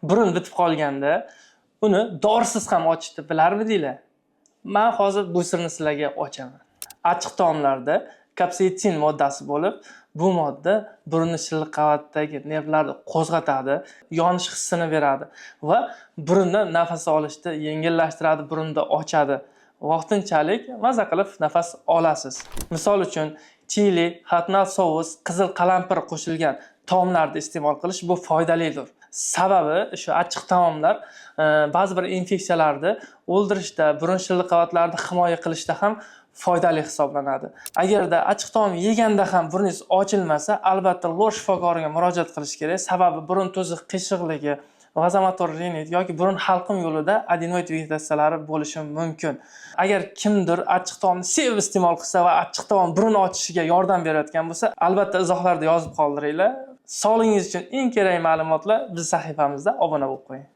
burun bitib qolganda uni dorisiz ham ochishni bilarmidinglar? Men hozir bu sirni sizlarga ochaman. Achchiq taomlarda kapsaitsin moddasi bo'lib, bu modda burunning shilliq qavatidagi nervlarni qo'zg'atadi, yonish hissini beradi va burundan nafas olishni yengillashtiradi, burunni ochadi. Vaqtinchalik maza qilib nafas olasiz. Misol uchun, chili, xatnal sous, qizil qalampir qo'shilgan taomlarni iste'mol qilish bu foydalidir. Sababi shu achchiq taomlar ba'zi bir infeksiyalarni o'ldirishda, burun shilliq qavatlarini himoya qilishda ham foydali hisoblanadi. Agarda achchiq taom yeganda ham burningiz ochilmasa, albatta lor shifokoriga murojaat qilish kerak. Sababi burun tuzi qiyshiqligi, vazomotor rinit yoki burun halqum yo'lida adenoid vegetatsiyalari bo'lishi mumkin. Agar kimdir achchiq taomni sevib iste'mol qilsa va achchiq taom burun ochishiga yordam berayotgan bo'lsa, albatta izohlarda yozib qoldiringlar. Sog'lig'ingiz uchun eng kerak ma'lumotlar biz sahifamizda obuna bo'lib qo'ying.